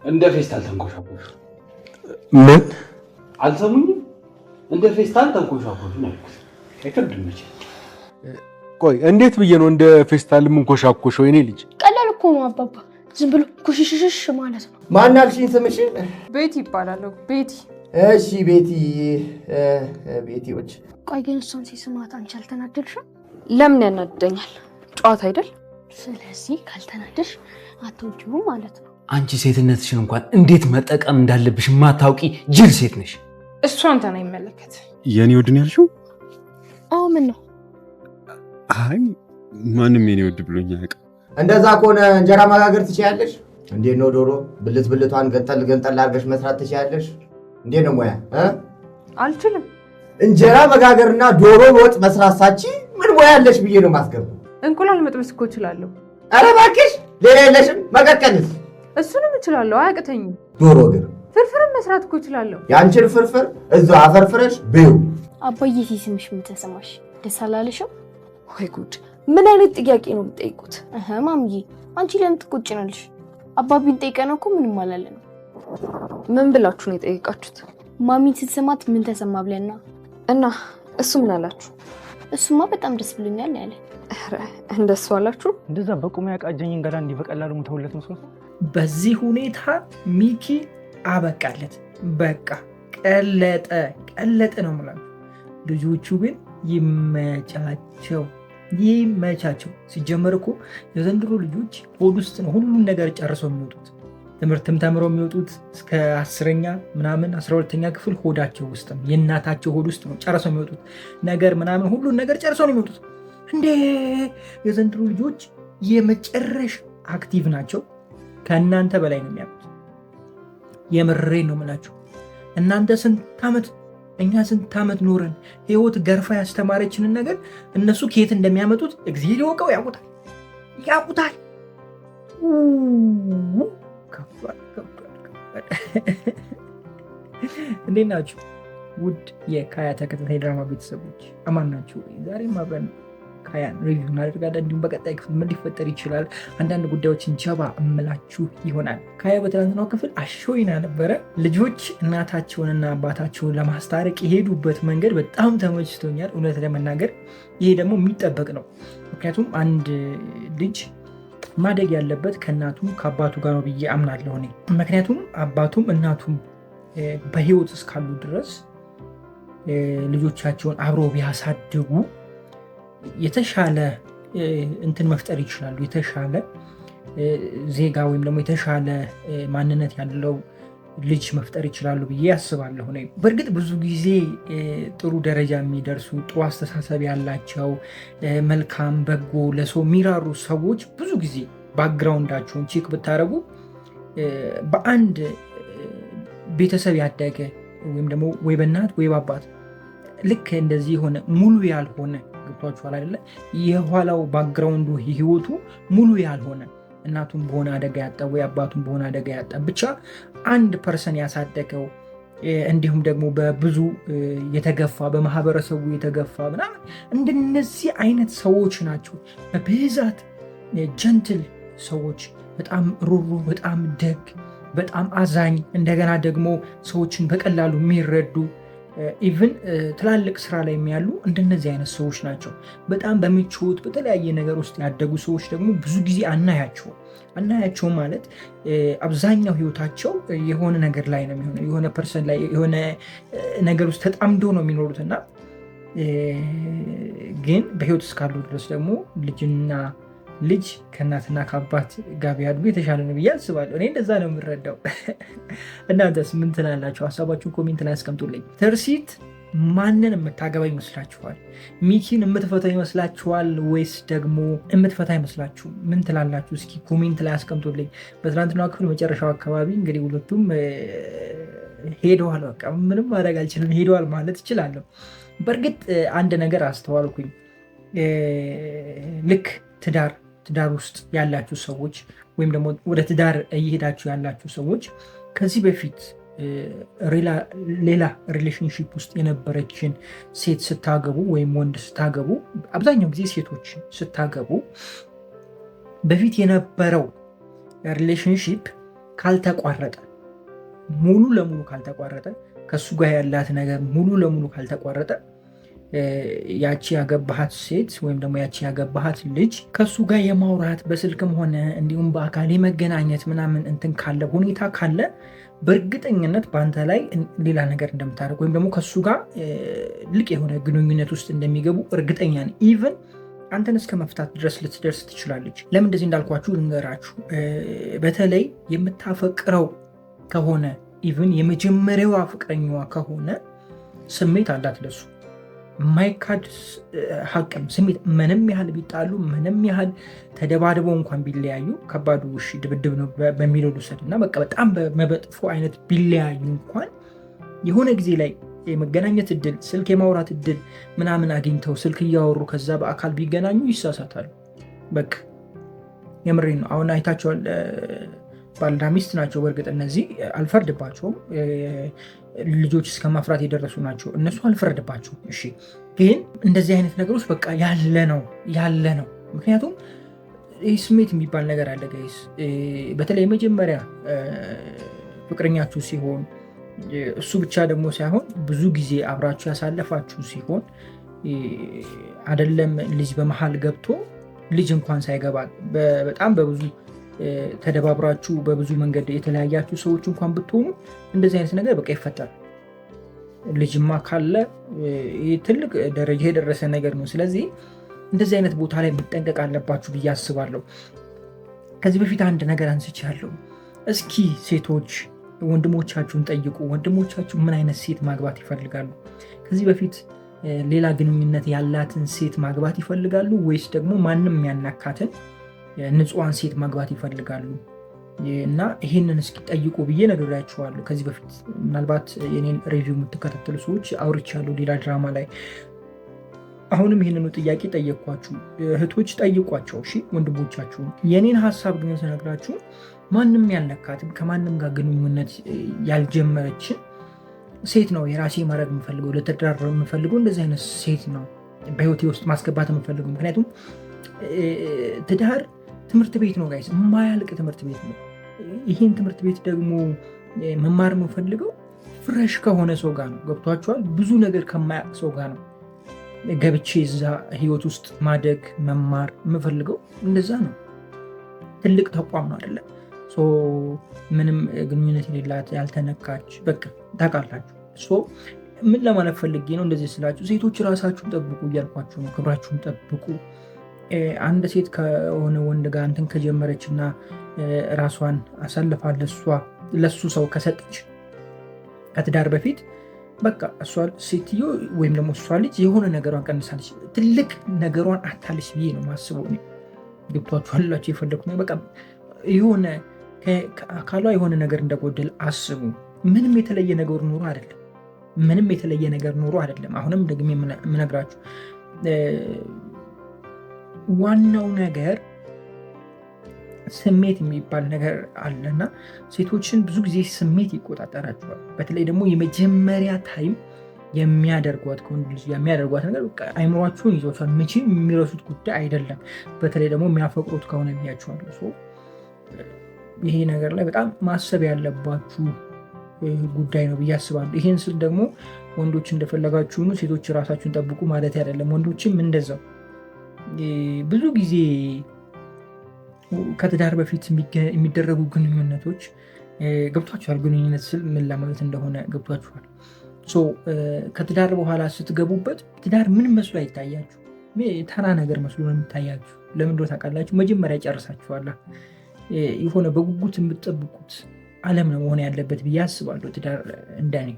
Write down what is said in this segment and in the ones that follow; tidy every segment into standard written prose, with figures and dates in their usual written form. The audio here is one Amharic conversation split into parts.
እንደ ፌስታል ተንኮሻኮሽ። ምን አልሰሙኝም? እንደ ፌስታል ተንኮሻኮሽ ነው ያልኩት። አይከብድም እንጂ። ቆይ እንዴት ብዬ ነው እንደ ፌስታል የምንኮሻኮሸው? የኔ ልጅ ቀላል እኮ ነው አባባ፣ ዝም ብሎ ኩሽሽሽ ማለት ነው። ማን አልሽኝ ስምሽን? ቤቲ ይባላለሁ። ቤቲ። እሺ ቤቲ። ቤቲዎች። ቆይ ግን እሷን ሲስማት አንቺ አልተናደድሽም? ለምን ያናደኛል? ጨዋታ አይደል? ስለዚህ ካልተናደድሽ አትወጂውም ማለት ነው። አንቺ ሴትነትሽን እንኳን እንዴት መጠቀም እንዳለብሽ ማታውቂ ጅል ሴት ነሽ። እሱ አንተን አይመለከት። የኔ ወድ ነው ያልሽው? አዎ ምን ነው? አይ ማንም የኔ ወድ ብሎኝ አያውቅም። እንደዛ ከሆነ እንጀራ መጋገር ትችያለሽ? እንዴት ነው ዶሮ ብልቷን ገንጠል አድርገሽ መስራት ትችያለሽ? እንዴት ነው ሙያ? አልችልም። እንጀራ መጋገርና ዶሮ ወጥ መስራት ሳቺ ምን ሙያ ያለሽ ብዬ ነው ማስገባው። እንቁላል መጥበስ እኮ እችላለሁ። ኧረ እባክሽ ሌላ የለሽም? መቀቀልስ? እሱንም እችላለሁ፣ አያቅተኝም። ዶሮ ግን ፍርፍርም መስራት እኮ እችላለሁ። ያንቺን ፍርፍር እዛው አፈርፍረሽ ብዩ። አባዬ ሲስምሽ ምን ተሰማሽ? ደስ አላለሽም? ወይ ጉድ! ምን አይነት ጥያቄ ነው የምትጠይቁት? ማምዬ አንቺ ለምን ትቆጭናለሽ? አባቢን ጠይቀነው እኮ ምንም አላለንም። ምን ብላችሁ ነው የጠየቃችሁት? ማሚን ስትሰማት ምን ተሰማ ብለና እና እሱ ምን አላችሁ? እሱማ በጣም ደስ ብሎኛል ያለ። ኧረ እንደሱ አላችሁ? እንደዛ በቁም ያቃጀኝን ገላ እንዲህ በቀላሉ ሙተውለት መስሎት። በዚህ ሁኔታ ሚኪ አበቃለት። በቃ ቀለጠ ነው የምላችሁ። ልጆቹ ግን ይመቻቸው። ሲጀመር እኮ የዘንድሮ ልጆች ሆድ ውስጥ ነው ሁሉም ነገር ጨርሰው የሚወጡት። ትምህርትም ተምረው የሚወጡት እስከ 10ኛ ምናምን 12ኛ ክፍል ሆዳቸው ውስጥ ነው፣ የእናታቸው ሆድ ውስጥ ነው ጨርሰው የሚወጡት ነገር ምናምን ሁሉን ነገር ጨርሰው ነው የሚወጡት። እንዴ የዘንድሮ ልጆች የመጨረሻ አክቲቭ ናቸው። ከእናንተ በላይ ነው የሚያውቁት። የምሬን ነው የምላችሁ። እናንተ እኛ ስንት ዓመት ኖረን ህይወት ገርፋ ያስተማረችንን ነገር እነሱ ከየት እንደሚያመጡት እግዚአብሔር ይወቀው። ያውቁታል። እንዴት ናችሁ ውድ የካያ ተከታታይ ድራማ ቤተሰቦች? አማን ናችሁ? ዛሬም አብረን ካያን ሪቪው እናደርጋለን። እንዲሁም በቀጣይ ክፍል ምን ሊፈጠር ይችላል አንዳንድ ጉዳዮችን ጀባ እምላችሁ ይሆናል። ካያ በትናንትናው ክፍል አሾይና ነበረ። ልጆች እናታቸውንና አባታቸውን ለማስታረቅ የሄዱበት መንገድ በጣም ተመችቶኛል እውነት ለመናገር። ይሄ ደግሞ የሚጠበቅ ነው። ምክንያቱም አንድ ልጅ ማደግ ያለበት ከእናቱም ከአባቱ ጋር ነው ብዬ አምናለሁ እኔ። ምክንያቱም አባቱም እናቱም በህይወት እስካሉ ድረስ ልጆቻቸውን አብሮ ቢያሳድጉ የተሻለ እንትን መፍጠር ይችላሉ። የተሻለ ዜጋ ወይም ደግሞ የተሻለ ማንነት ያለው ልጅ መፍጠር ይችላሉ ብዬ አስባለሁ። በእርግጥ ብዙ ጊዜ ጥሩ ደረጃ የሚደርሱ ጥሩ አስተሳሰብ ያላቸው መልካም በጎ ለሰው የሚራሩ ሰዎች ብዙ ጊዜ ባክግራውንዳቸውን ቼክ ብታደርጉ በአንድ ቤተሰብ ያደገ ወይም ደግሞ ወይ በእናት ወይ በአባት ልክ እንደዚህ የሆነ ሙሉ ያልሆነ ገብቷችኋል አይደለ? የኋላው ባክግራውንዱ ህይወቱ ሙሉ ያልሆነ እናቱን በሆነ አደጋ ያጣ ወይ አባቱን በሆነ አደጋ ያጣ ብቻ አንድ ፐርሰን ያሳደገው እንዲሁም ደግሞ በብዙ የተገፋ በማህበረሰቡ የተገፋ ምናምን እንደነዚህ አይነት ሰዎች ናቸው በብዛት ጀንትል ሰዎች፣ በጣም ሩሩ፣ በጣም ደግ፣ በጣም አዛኝ፣ እንደገና ደግሞ ሰዎችን በቀላሉ የሚረዱ ኢቭን ትላልቅ ስራ ላይ የሚያሉ እንደነዚህ አይነት ሰዎች ናቸው። በጣም በምቾት በተለያየ ነገር ውስጥ ያደጉ ሰዎች ደግሞ ብዙ ጊዜ አናያቸው ማለት አብዛኛው ህይወታቸው የሆነ ነገር ላይ ነው የሚሆነው፣ የሆነ ፐርሰን ላይ የሆነ ነገር ውስጥ ተጣምዶ ነው የሚኖሩት እና ግን በህይወት እስካሉ ድረስ ደግሞ ልጅ ከእናትና ከአባት ጋር ቢያድጉ የተሻለ ነው ብዬ አስባለሁ። እኔ እንደዛ ነው የምረዳው። እናንተስ ምን ትላላችሁ? ሀሳባችሁን ኮሜንት ላይ አስቀምጡልኝ። ትርሲት ማንን የምታገባ ይመስላችኋል? ሚኪን የምትፈታ ይመስላችኋል ወይስ ደግሞ የምትፈታ ይመስላችሁ? ምን ትላላችሁ? እስኪ ኮሜንት ላይ አስቀምጡልኝ። በትናንትናው ክፍል መጨረሻው አካባቢ እንግዲህ ሁለቱም ሄደዋል። በቃ ምንም ማድረግ አልችልም፣ ሄደዋል ማለት እችላለሁ። በእርግጥ አንድ ነገር አስተዋልኩኝ። ልክ ትዳር ውስጥ ያላችሁ ሰዎች ወይም ደግሞ ወደ ትዳር እየሄዳችሁ ያላችሁ ሰዎች ከዚህ በፊት ሌላ ሪሌሽንሺፕ ውስጥ የነበረችን ሴት ስታገቡ ወይም ወንድ ስታገቡ፣ አብዛኛው ጊዜ ሴቶች ስታገቡ በፊት የነበረው ሪሌሽንሺፕ ካልተቋረጠ ሙሉ ለሙሉ ካልተቋረጠ ከሱ ጋር ያላት ነገር ሙሉ ለሙሉ ካልተቋረጠ ያቺ ያገባሃት ሴት ወይም ደግሞ ያቺ ያገባሃት ልጅ ከሱ ጋር የማውራት በስልክም ሆነ እንዲሁም በአካል የመገናኘት ምናምን እንትን ካለ ሁኔታ ካለ በእርግጠኝነት በአንተ ላይ ሌላ ነገር እንደምታደርግ ወይም ደግሞ ከሱ ጋር ልቅ የሆነ ግንኙነት ውስጥ እንደሚገቡ እርግጠኛ ነኝ። ኢቨን አንተን እስከ መፍታት ድረስ ልትደርስ ትችላለች። ለምን እንደዚህ እንዳልኳችሁ ልንገራችሁ። በተለይ የምታፈቅረው ከሆነ ኢቨን የመጀመሪያዋ ፍቅረኛዋ ከሆነ ስሜት አላት ለሱ የማይካድ ሀቅም ስሜት። ምንም ያህል ቢጣሉ ምንም ያህል ተደባድበው እንኳን ቢለያዩ ከባዱ ድብድብ ነው በሚለው ልውሰድ እና በቃ በጣም በመጥፎ አይነት ቢለያዩ እንኳን የሆነ ጊዜ ላይ የመገናኘት እድል ስልክ የማውራት እድል ምናምን አግኝተው ስልክ እያወሩ ከዛ በአካል ቢገናኙ ይሳሳታሉ። በቃ የምሬን ነው። አሁን አይታቸዋል። ባልና ሚስት ናቸው። በእርግጥ እነዚህ አልፈርድባቸውም። ልጆች እስከ ማፍራት የደረሱ ናቸው። እነሱ አልፈርድባቸውም። እሺ፣ ግን እንደዚህ አይነት ነገሮች በቃ ያለ ነው። ምክንይቱም ይህ ስሜት የሚባል ነገር አለ ጋይስ። በተለይ የመጀመሪያ ፍቅረኛችሁ ሲሆን እሱ ብቻ ደግሞ ሳይሆን ብዙ ጊዜ አብራችሁ ያሳለፋችሁ ሲሆን አይደለም ልጅ በመሃል ገብቶ ልጅ እንኳን ሳይገባ በጣም በብዙ ተደባብራችሁ በብዙ መንገድ የተለያያችሁ ሰዎች እንኳን ብትሆኑ እንደዚህ አይነት ነገር በቃ ይፈጠራል። ልጅማ ካለ ትልቅ ደረጃ የደረሰ ነገር ነው። ስለዚህ እንደዚህ አይነት ቦታ ላይ መጠንቀቅ አለባችሁ ብዬ አስባለሁ። ከዚህ በፊት አንድ ነገር አንስቻለሁ። እስኪ ሴቶች ወንድሞቻችሁን ጠይቁ። ወንድሞቻችሁ ምን አይነት ሴት ማግባት ይፈልጋሉ? ከዚህ በፊት ሌላ ግንኙነት ያላትን ሴት ማግባት ይፈልጋሉ ወይስ ደግሞ ማንም ያናካትን ንጹዋን ሴት ማግባት ይፈልጋሉ? እና ይህንን እስኪ ጠይቁ ብዬ ነግሬያችኋለሁ ከዚህ በፊት። ምናልባት የኔን ሪቪው የምትከታተሉ ሰዎች አውርቻለሁ ሌላ ድራማ ላይ። አሁንም ይህንኑ ጥያቄ ጠየቅኳችሁ። እህቶች ጠይቋቸው እሺ ወንድሞቻችሁን። የኔን ሀሳብ ግን ስነግራችሁ ማንም ያልነካትም ከማንም ጋር ግንኙነት ያልጀመረችን ሴት ነው የራሴ ማድረግ የምፈልገው፣ ለትዳር የምፈልገው እንደዚህ አይነት ሴት ነው በህይወቴ ውስጥ ማስገባት የምፈልገው። ምክንያቱም ትዳር ትምህርት ቤት ነው ጋይስ፣ የማያልቅ ትምህርት ቤት ነው። ይህን ትምህርት ቤት ደግሞ መማር የምፈልገው ፍረሽ ከሆነ ሰው ጋር ነው። ገብቷችኋል? ብዙ ነገር ከማያውቅ ሰው ጋር ነው ገብቼ እዛ ህይወት ውስጥ ማደግ መማር የምፈልገው። እንደዛ ነው። ትልቅ ተቋም ነው አይደለም? ምንም ግንኙነት የሌላት ያልተነካች በቃ ታውቃላችሁ። ምን ለማለት ፈልጌ ነው እንደዚህ ስላችሁ፣ ሴቶች ራሳችሁን ጠብቁ እያልኳችሁ ነው። ክብራችሁን ጠብቁ። አንድ ሴት ከሆነ ወንድ ጋር እንትን ከጀመረች እና ራሷን አሳልፋ ለሱ ሰው ከሰጠች ከትዳር በፊት በቃ እሷ ሴትዮ ወይም ደግሞ እሷ ልጅ የሆነ ነገሯን ቀንሳለች፣ ትልቅ ነገሯን አታለች ብዬ ነው ማስበው። ገብቷችኋል ላችሁ የፈለኩት በቃ የሆነ ከአካሏ የሆነ ነገር እንደጎደል አስቡ። ምንም የተለየ ነገር ኖሮ አይደለም። አሁንም ደግሜ የምነግራችሁ ዋናው ነገር ስሜት የሚባል ነገር አለና ሴቶችን ብዙ ጊዜ ስሜት ይቆጣጠራቸዋል። በተለይ ደግሞ የመጀመሪያ ታይም የሚያደርጓት ከወንድ ልጅ የሚያደርጓት ነገር አይምሯችሁን ይዟቸዋል። መቼም የሚረሱት ጉዳይ አይደለም። በተለይ ደግሞ የሚያፈቅሩት ከሆነ ብያቸዋለሁ። ይሄ ነገር ላይ በጣም ማሰብ ያለባችሁ ጉዳይ ነው ብዬ አስባለሁ። ይህን ስል ደግሞ ወንዶች እንደፈለጋችሁ ሴቶች ራሳችሁን ጠብቁ ማለት አይደለም። ወንዶችም እንደዛው ብዙ ጊዜ ከትዳር በፊት የሚደረጉ ግንኙነቶች ገብቷችኋል። ግንኙነት ስል ምን ለማለት እንደሆነ ገብቷችኋል። ከትዳር በኋላ ስትገቡበት ትዳር ምን መስሎ አይታያችሁ፣ ተራ ነገር መስሎ ነው የሚታያችሁ። ለምን እንደሆነ ታውቃላችሁ? መጀመሪያ ጨርሳችኋላ። የሆነ በጉጉት የምትጠብቁት ዓለም ነው መሆን ያለበት ብዬ አስባለሁ። ትዳር እንደኔ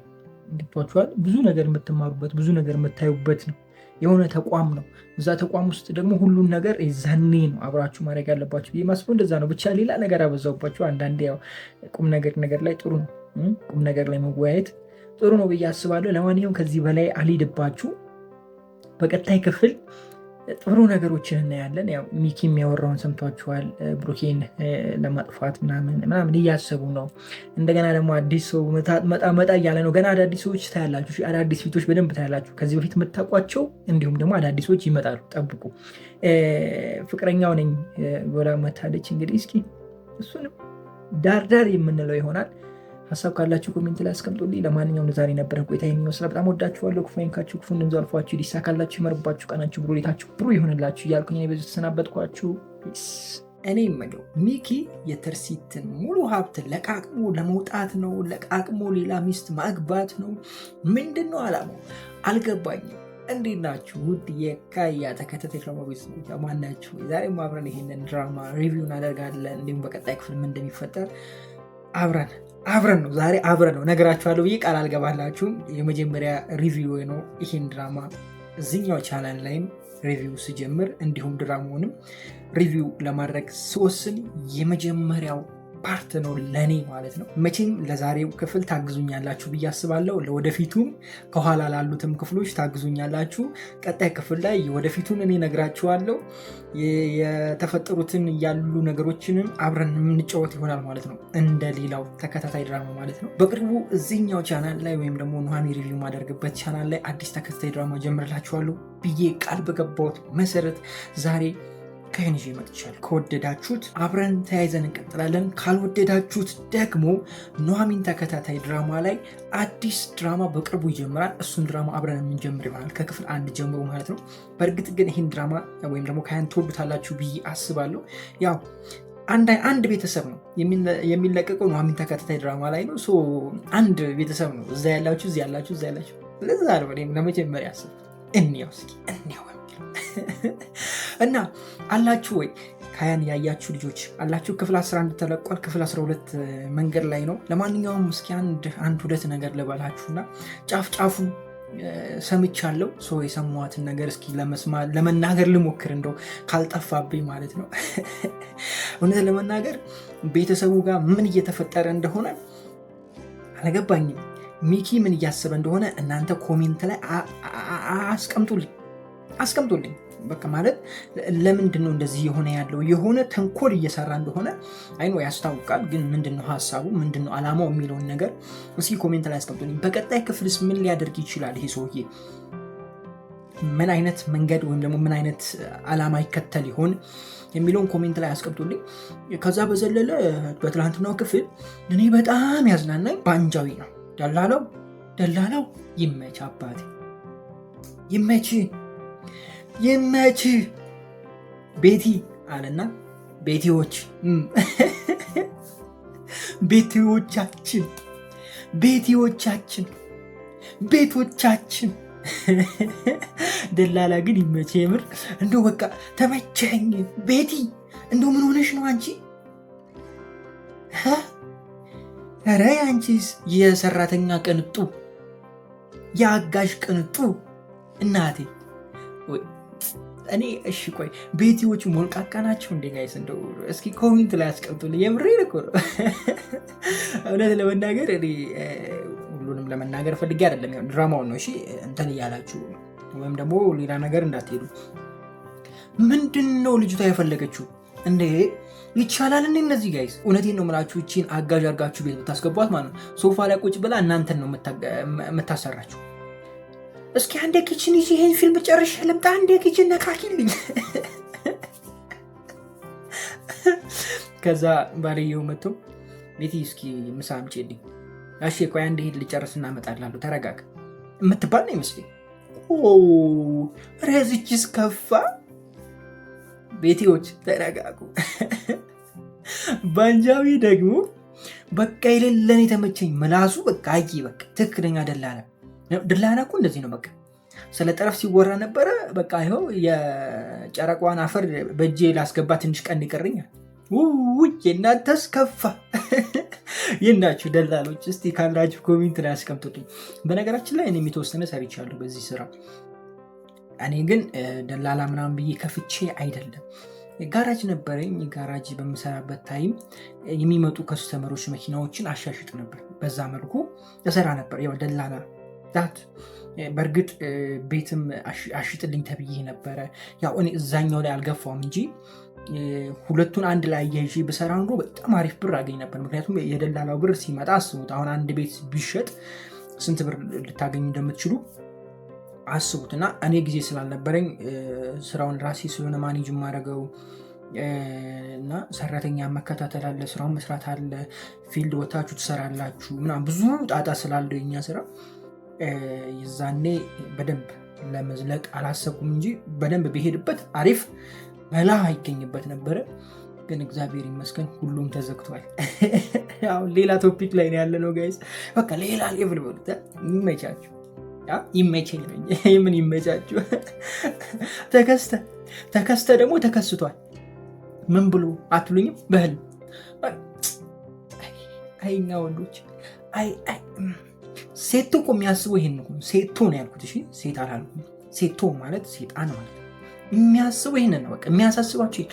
ገብቷችኋል። ብዙ ነገር የምትማሩበት ብዙ ነገር የምታዩበት ነው። የሆነ ተቋም ነው። እዛ ተቋም ውስጥ ደግሞ ሁሉን ነገር ዛኔ ነው አብራችሁ ማድረግ ያለባችሁ ብዬ ማስበው እንደዛ ነው። ብቻ ሌላ ነገር አበዛውባችሁ። አንዳንዴ ያው ቁም ነገር ላይ ጥሩ ነው። ቁም ነገር ላይ መወያየት ጥሩ ነው ብዬ አስባለሁ። ለማንኛውም ከዚህ በላይ አልሄድባችሁ። በቀጣይ ክፍል ጥሩ ነገሮችን እናያለን። ያው ሚኪ የሚያወራውን ሰምቷችኋል። ብሩኬን ለማጥፋት ምናምን እያሰቡ ነው። እንደገና ደግሞ አዲስ ሰው መጣ እያለ ነው። ገና አዳዲስ ሰዎች ታያላችሁ። አዳዲስ ፊቶች በደንብ ታያላችሁ። ከዚህ በፊት የምታውቋቸው እንዲሁም ደግሞ አዳዲሶች ይመጣሉ። ጠብቁ። ፍቅረኛው ነኝ ብላ መታለች። እንግዲህ እስኪ እሱንም ዳርዳር የምንለው ይሆናል። ሀሳብ ካላችሁ ኮሜንት ላይ አስቀምጡልኝ። ለማንኛውም ዛሬ ነበረ ቆይታ የሚመስል በጣም ወዳችኋለሁ። ክፉ አይንካችሁ፣ ክፉ እንደንዙ አልፏችሁ፣ ይሳካላችሁ፣ ይመርባችሁ፣ ቀናችሁ ብሩ፣ ሌታችሁ ብሩ ይሆንላችሁ እያልኩኝ እኔ በዚህ ተሰናበትኳችሁ። እኔ የምለው ሚኪ የትርሲትን ሙሉ ሀብት ለቃቅሞ ለመውጣት ነው? ለቃቅሞ ሌላ ሚስት ማግባት ነው? ምንድን ነው አላማው? አልገባኝም። እንዴት ናችሁ ውድ የካያ ተከታታይ ድራማ ቤተሰቦች ማናችሁ? ዛሬም አብረን ይሄንን ድራማ ሪቪው እናደርጋለን። እንዲሁም በቀጣይ ክፍል ምን እንደሚፈጠር አብረን ነው ዛሬ አብረን ነው ነገራችኋለሁ ብዬ ቃል አልገባላችሁም። የመጀመሪያ ሪቪው ነው ይሄን ድራማ እዚኛው ቻናል ላይም ሪቪው ስጀምር እንዲሁም ድራማውንም ሪቪው ለማድረግ ስወስን የመጀመሪያው ፓርት ነው ለኔ ማለት ነው። መቼም ለዛሬው ክፍል ታግዙኛላችሁ ብዬ አስባለሁ። ለወደፊቱም ከኋላ ላሉትም ክፍሎች ታግዙኛላችሁ። ቀጣይ ክፍል ላይ የወደፊቱን እኔ ነግራችኋለሁ። የተፈጠሩትን ያሉ ነገሮችንም አብረን የምንጫወት ይሆናል ማለት ነው፣ እንደ ሌላው ተከታታይ ድራማ ማለት ነው። በቅርቡ እዚህኛው ቻናል ላይ ወይም ደግሞ ኑሃሚ ሪቪው ማደርግበት ቻናል ላይ አዲስ ተከታታይ ድራማ ጀምርላችኋለሁ ብዬ ቃል በገባሁት መሰረት ዛሬ ከይን ይዤ መጥቻለሁ። ከወደዳችሁት አብረን ተያይዘን እንቀጥላለን። ካልወደዳችሁት ደግሞ ኑሃሚን ተከታታይ ድራማ ላይ አዲስ ድራማ በቅርቡ ይጀምራል። እሱን ድራማ አብረን የምንጀምር ይሆናል ከክፍል 1 ጀምሮ ማለት ነው። በእርግጥ ግን ይህን ድራማ ወይም ደግሞ ካያን ትወዱታላችሁ ብዬ አስባለሁ። ያው አንድ ቤተሰብ ነው የሚለቀቀው ኑሃሚን ተከታታይ ድራማ ላይ ነው። አንድ ቤተሰብ ነው። እዛ ያላችሁ እዚህ ያላችሁ እዛ ያላችሁ። ለዛ ነው ለመጀመሪያ ያስብ እንየው እስኪ እንየው እና አላችሁ ወይ ካያን ያያችሁ ልጆች አላችሁ? ክፍል 11 ተለቋል። ክፍል 12 መንገድ ላይ ነው። ለማንኛውም እስኪ አንድ ሁለት ነገር ልበላችሁና ጫፍ ሰምቻለሁ። የሰማኋትን ነገር እስኪ ለመናገር ልሞክር፣ እንደው ካልጠፋብኝ ማለት ነው። እውነት ለመናገር ቤተሰቡ ጋር ምን እየተፈጠረ እንደሆነ አልገባኝም። ሚኪ ምን እያሰበ እንደሆነ እናንተ ኮሜንት ላይ አስቀምጡልኝ። በቃ ማለት ለምንድን ነው እንደዚህ የሆነ ያለው? የሆነ ተንኮል እየሰራ እንደሆነ አይኖ ያስታውቃል። ግን ምንድነው ሀሳቡ፣ ምንድነው አላማው የሚለውን ነገር እስኪ ኮሜንት ላይ አስቀምጡልኝ። በቀጣይ ክፍልስ ምን ሊያደርግ ይችላል ይሄ ሰውዬ? ምን አይነት መንገድ ወይም ደግሞ ምን አይነት አላማ ይከተል ይሆን የሚለውን ኮሜንት ላይ አስቀምጡልኝ። ከዛ በዘለለ በትላንትናው ክፍል እኔ በጣም ያዝናናኝ ባንጃዊ ነው። ደላላው ይመች አባቴ ይመች ቤቲ አለና ቤቶቻችን ደላላ ግን ይመች የምር። እንደው በቃ ተመቸኝ። ቤቲ እንደው ምን ሆነሽ ነው አንቺ? ኧረ አንቺስ የሰራተኛ ቅንጡ የአጋዥ ቅንጡ እናቴ። እኔ እሺ ቆይ ቤቲዎቹ ሞልቃቃ ናቸው እንዴ ጋይስ? እንደው እስኪ ኮሜንት ላይ አስቀምጡልኝ። የምሬን እኮ ነው። እውነት ለመናገር እኔ ሁሉንም ለመናገር ፈልጌ አይደለም፣ ያው ድራማውን ነው። እሺ እንትን እያላችሁ ወይም ደግሞ ሌላ ነገር እንዳትሄዱ። ምንድነው ልጅቷ የፈለገችው እንዴ? ይቻላል እንዴ እነዚህ ጋይስ? እውነቴን ነው የምላችሁ። እቺን አጋዥ አድርጋችሁ ቤት ብታስገቧት ማለት ነው ሶፋ ላይ ቁጭ ብላ እናንተን ነው የምታሰራችሁ። እስኪ አንዴ ኪችን ይዤ ይሄን ፊልም ጨርሼ ልምጣ። አንዴ ኪችን ነካኪልኝ። ከዛ ባልየው መጥቶ ቤቲ እስኪ ምሳ አምጪልኝ። እሺ ቆይ አንዴ ሄድ ልጨርስና እመጣላለሁ፣ ተረጋጋ የምትባል ነው ይመስለኝ። ረዝችስ ከፋ። ቤቲዎች ተረጋጉ። ባንጃዊ ደግሞ በቃ የሌለን የተመቸኝ ምላሱ በቃ በቃ ትክክለኛ ደላላ እኮ እንደዚህ ነው። በቃ ስለ ጠረፍ ሲወራ ነበረ። በቃ ይኸው የጨረቋን አፈር በእጄ ላስገባ ትንሽ ቀን ይቀርኛል። የእናንተስ ከፋ። የናችሁ ደላሎች እስቲ ካላችሁ ኮሜንት ላይ አስቀምጡልኝ። በነገራችን ላይ እኔም የተወሰነ ሰርቻለሁ በዚህ ስራ። እኔ ግን ደላላ ምናምን ብዬ ከፍቼ አይደለም። ጋራጅ ነበረኝ። ጋራጅ በምሰራበት ታይም የሚመጡ ከስተመሮች መኪናዎችን አሻሽጥ ነበር። በዛ መልኩ ተሰራ ነበር። ያው ደላላ ዳት በእርግጥ ቤትም አሽጥልኝ ተብዬ ነበረ። ያው እኔ እዛኛው ላይ አልገፋውም እንጂ ሁለቱን አንድ ላይ እያይዤ ብሰራ ኑሮ በጣም አሪፍ ብር አገኝ ነበር። ምክንያቱም የደላላው ብር ሲመጣ አስቡት። አሁን አንድ ቤት ቢሸጥ ስንት ብር ልታገኙ እንደምትችሉ አስቡት። እና እኔ ጊዜ ስላልነበረኝ ስራውን ራሴ ስለሆነ ማኔጅ የማደርገው እና ሰራተኛ መከታተል አለ፣ ስራውን መስራት አለ፣ ፊልድ ወታችሁ ትሰራላችሁ ምናምን ብዙ ጣጣ ስላለው የኛ ስራ የዛኔ በደንብ ለመዝለቅ አላሰብኩም እንጂ በደንብ ብሄድበት አሪፍ መላ ይገኝበት ነበረ። ግን እግዚአብሔር ይመስገን ሁሉም ተዘግቷል። አሁን ሌላ ቶፒክ ላይ ያለ ነው ጋይስ። በቃ ሌላ ሌቭል በሉት። ይመቻችሁ። ይመቸኝ ምን ይመቻችሁ። ተከስተ ደግሞ ተከስቷል። ምን ብሎ አትሉኝም? በህልም አይኛ ወንዶች ሴቶ እኮ የሚያስበው ይሄን ነው። ሴቶ ነው ያልኩት። እሺ ሴት አላልኩም። ሴቶ ማለት ሴጣን ማለት የሚያስበው ይሄንን ነው። በቃ የሚያሳስባችሁ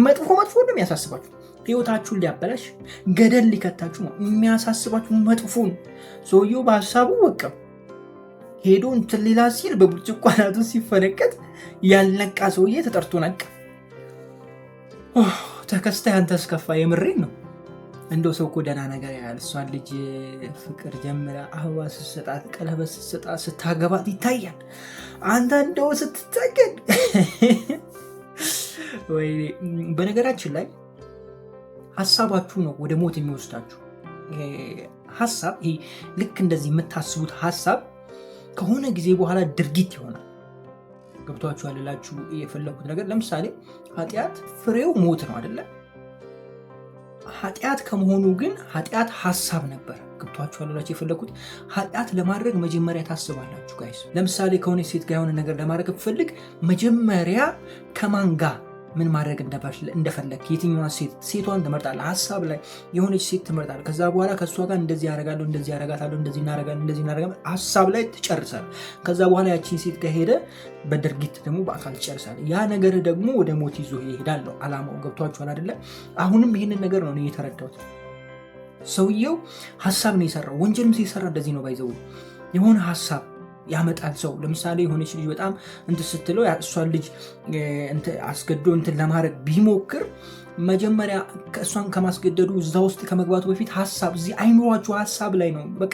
መጥፎ ነው የሚያሳስባችሁ። ህይወታችሁን ሊያበላሽ ገደል ሊከታችሁ ነው የሚያሳስባችሁ መጥፎን። ሰውየው በሀሳቡ በቃ ሄዶ እንትን ሌላ ሲል በብርጭቆ አናቱ ሲፈነቀጥ ያልነቃ ሰውዬ ተጠርቶ ነቃ። ተከስተ ያንተ አስከፋ። የምሬን ነው። እንደው ሰው እኮ ደህና ነገር ያህል እሷን ልጅ ፍቅር ጀምራ አበባ ስትሰጣት ቀለበት ስትሰጣት ስታገባት ይታያል። አንተ እንደው ስትጠገድ ወይ። በነገራችን ላይ ሀሳባችሁ ነው ወደ ሞት የሚወስዳችሁ። ሀሳብ ይሄ ልክ እንደዚህ የምታስቡት ሀሳብ ከሆነ ጊዜ በኋላ ድርጊት ይሆናል። ገብቷችሁ ያለላችሁ የፈለኩት ነገር ለምሳሌ ኃጢአት ፍሬው ሞት ነው አይደለ? ኃጢአት ከመሆኑ ግን ኃጢአት ሀሳብ ነበር። ገብቷችሁ ያለላችሁ የፈለኩት ኃጢአት ለማድረግ መጀመሪያ ታስባላችሁ ጋይስ። ለምሳሌ ከሆነ ሴት ጋር የሆነ ነገር ለማድረግ ብፈልግ መጀመሪያ ከማን ጋር ምን ማድረግ እንደፈለግ የትኛዋ ሴቷን ትመርጣለህ። ሀሳብ ላይ የሆነች ሴት ትመርጣለህ። ከዛ በኋላ ከእሷ ጋር እንደዚህ ያደርጋለሁ፣ እንደዚህ ያደርጋታለሁ፣ እንደዚህ እናደርጋለን ሀሳብ ላይ ትጨርሳለህ። ከዛ በኋላ ያቺን ሴት ጋር ሄደ በድርጊት ደግሞ በአካል ትጨርሳለህ። ያ ነገር ደግሞ ወደ ሞት ይዞ ይሄዳል ነው አላማው። ገብቷችኋል አይደለ? አሁንም ይህንን ነገር ነው የተረዳሁት። ሰውየው ሀሳብ ነው የሰራው። ወንጀልም ሲሰራ እንደዚህ ነው ባይዘው የሆነ ሀሳብ ያመጣል ሰው። ለምሳሌ የሆነች ልጅ በጣም እንትን ስትለው እሷን ልጅ አስገዶ እንትን ለማድረግ ቢሞክር መጀመሪያ እሷን ከማስገደዱ እዛ ውስጥ ከመግባቱ በፊት ሀሳብ እዚህ አይምሯችሁ ሀሳብ ላይ ነው። በቃ